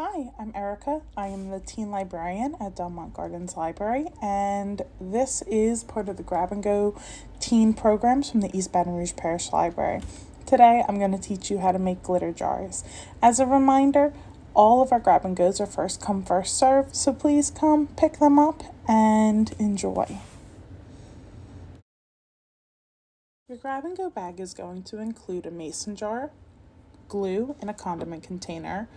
Hi, I'm Erica. I am the teen librarian at Delmont Gardens Library, and this is part of the Grab and Go teen programs from the East Baton Rouge Parish Library. Today, I'm going to teach you how to make glitter jars. As a reminder, all of our grab and goes are first come, first serve, so please come pick them up and enjoy. Your grab and go bag is going to include a mason jar, glue in a condiment container,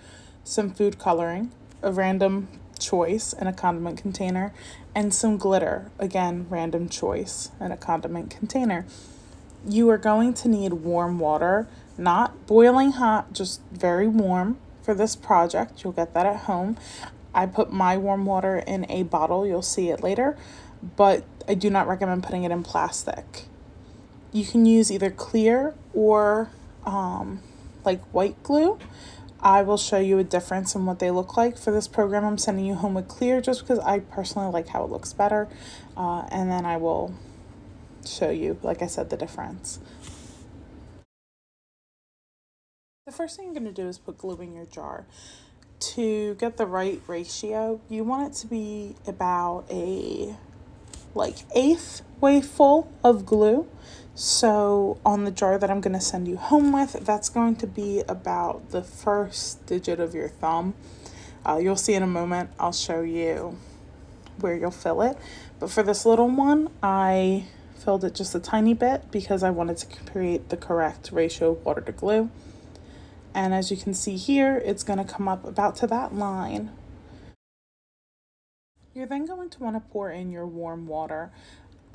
some food coloring, a random choice in a condiment container, and some glitter, again, random choice in a condiment container. You are going to need warm water, not boiling hot, just very warm for this project. You'll get that at home. I put my warm water in a bottle, you'll see it later, but I do not recommend putting it in plastic. You can use either clear or like white glue. I will show you a difference in what they look like. For this program, I'm sending you home with clear just because I personally like how it looks better. And then I will show you, like I said, the difference. The first thing you're going to do is put glue in your jar. To get the right ratio, you want it to be about a eighth way full of glue. So on the jar that I'm going to send you home with, that's going to be about the first digit of your thumb. You'll see in a moment, I'll show you where you'll fill it. But for this little one, I filled it just a tiny bit because I wanted to create the correct ratio of water to glue. And as you can see here, it's going to come up about to that line. You're then going to want to pour in your warm water.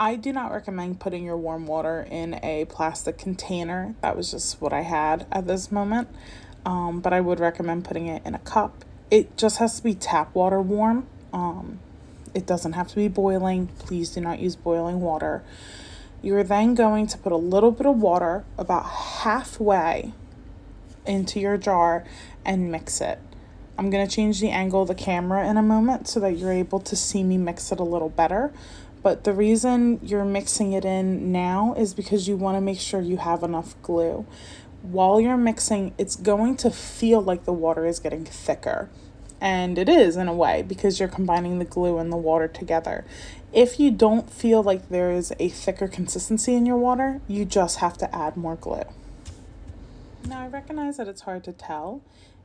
I do not recommend putting your warm water in a plastic container. That was just what I had at this moment. But I would recommend putting it in a cup. It just has to be tap water warm. It doesn't have to be boiling. Please do not use boiling water. You're then going to put a little bit of water about halfway into your jar and mix it. I'm going to change the angle of the camera in a moment so that you're able to see me mix it a little better. But the reason you're mixing it in now is because you want to make sure you have enough glue. While you're mixing, it's going to feel like the water is getting thicker. And it is in a way because you're combining the glue and the water together. If you don't feel like there is a thicker consistency in your water, you just have to add more glue. Now I recognize that it's hard to tell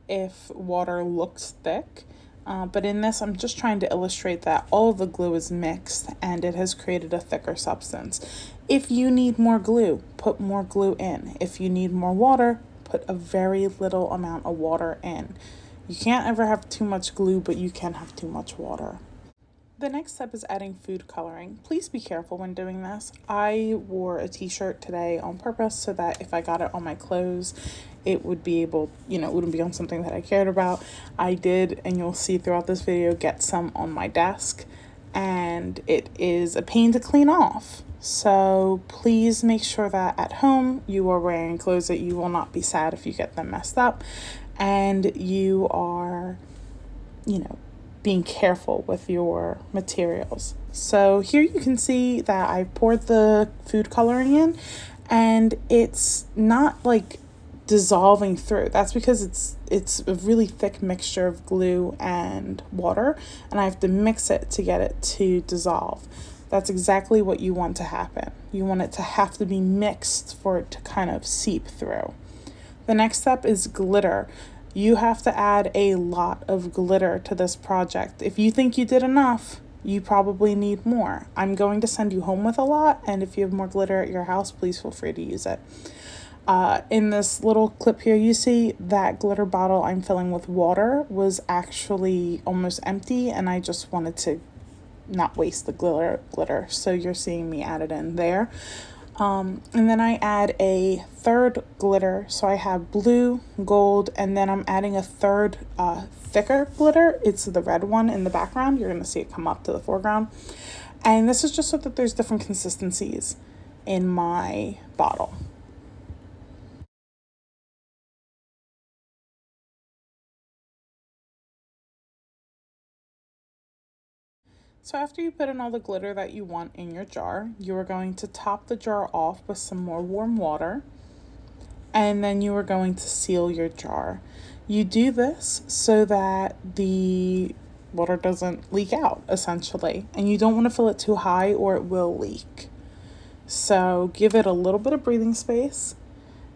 if water looks thick. But in this, I'm just trying to illustrate that all of the glue is mixed and it has created a thicker substance. If you need more glue, put more glue in. If you need more water, put a very little amount of water in. You can't ever have too much glue, but you can have too much water. The next step is adding food coloring. Please be careful when doing this. I wore a t-shirt today on purpose so that if I got it on my clothes, it would be able, it wouldn't be on something that I cared about. I did, and you'll see throughout this video, get some on my desk, and it is a pain to clean off. So please make sure that at home you are wearing clothes that you will not be sad if you get them messed up, and you are, being careful with your materials. So here you can see that I poured the food coloring in and it's not dissolving through. That's because it's a really thick mixture of glue and water, and I have to mix it to get it to dissolve. That's exactly what you want to happen. You want it to have to be mixed for it to kind of seep through. The next step is glitter. You have to add a lot of glitter to this project. If you think you did enough, you probably need more. I'm going to send you home with a lot, and if you have more glitter at your house, please feel free to use it. In this little clip here, you see that glitter bottle I'm filling with water was actually almost empty, and I just wanted to not waste the glitter. So you're seeing me add it in there. And then I add a third glitter. So I have blue, gold, and then I'm adding a third thicker glitter. It's the red one in the background. You're going to see it come up to the foreground. And this is just so that there's different consistencies in my bottle. So after you put in all the glitter that you want in your jar, you are going to top the jar off with some more warm water, and then you are going to seal your jar. You do this so that the water doesn't leak out, essentially, and you don't want to fill it too high or it will leak. So give it a little bit of breathing space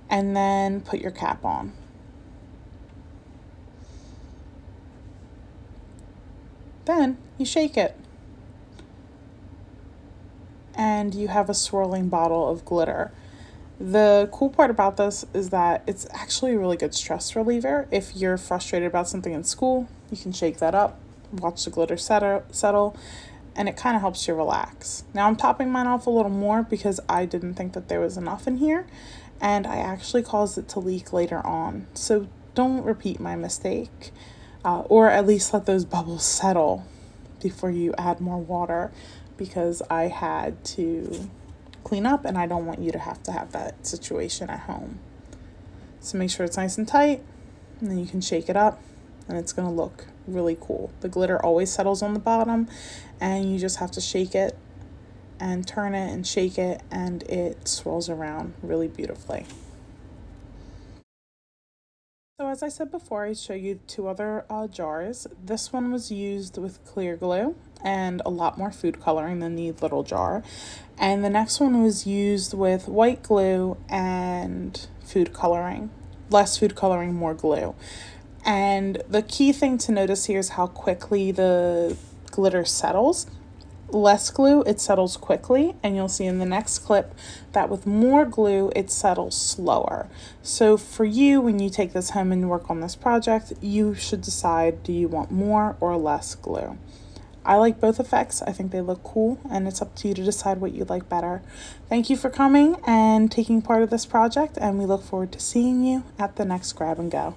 and then put your cap on. Then you shake it and you have a swirling bottle of glitter. The cool part about this is that it's actually a really good stress reliever. If you're frustrated about something in school, you can shake that up, watch the glitter settle, and it kind of helps you relax. Now I'm topping mine off a little more because I didn't think that there was enough in here, and I actually caused it to leak later on. So don't repeat my mistake, or at least let those bubbles settle before you add more water, because I had to clean up and I don't want you to have that situation at home. So make sure it's nice and tight, and then you can shake it up and it's going to look really cool. The glitter always settles on the bottom and you just have to shake it and turn it and shake it, and it swirls around really beautifully. So as I said before, I show you two other jars. This one was used with clear glue and a lot more food coloring than the little jar. And the next one was used with white glue and food coloring. Less food coloring, more glue. And the key thing to notice here is how quickly the glitter settles. Less glue, it settles quickly, and you'll see in the next clip that with more glue, it settles slower. So for you, when you take this home and work on this project, you should decide, do you want more or less glue? I like both effects. I think they look cool, and it's up to you to decide what you like better. Thank you for coming and taking part of this project, and we look forward to seeing you at the next Grab and Go.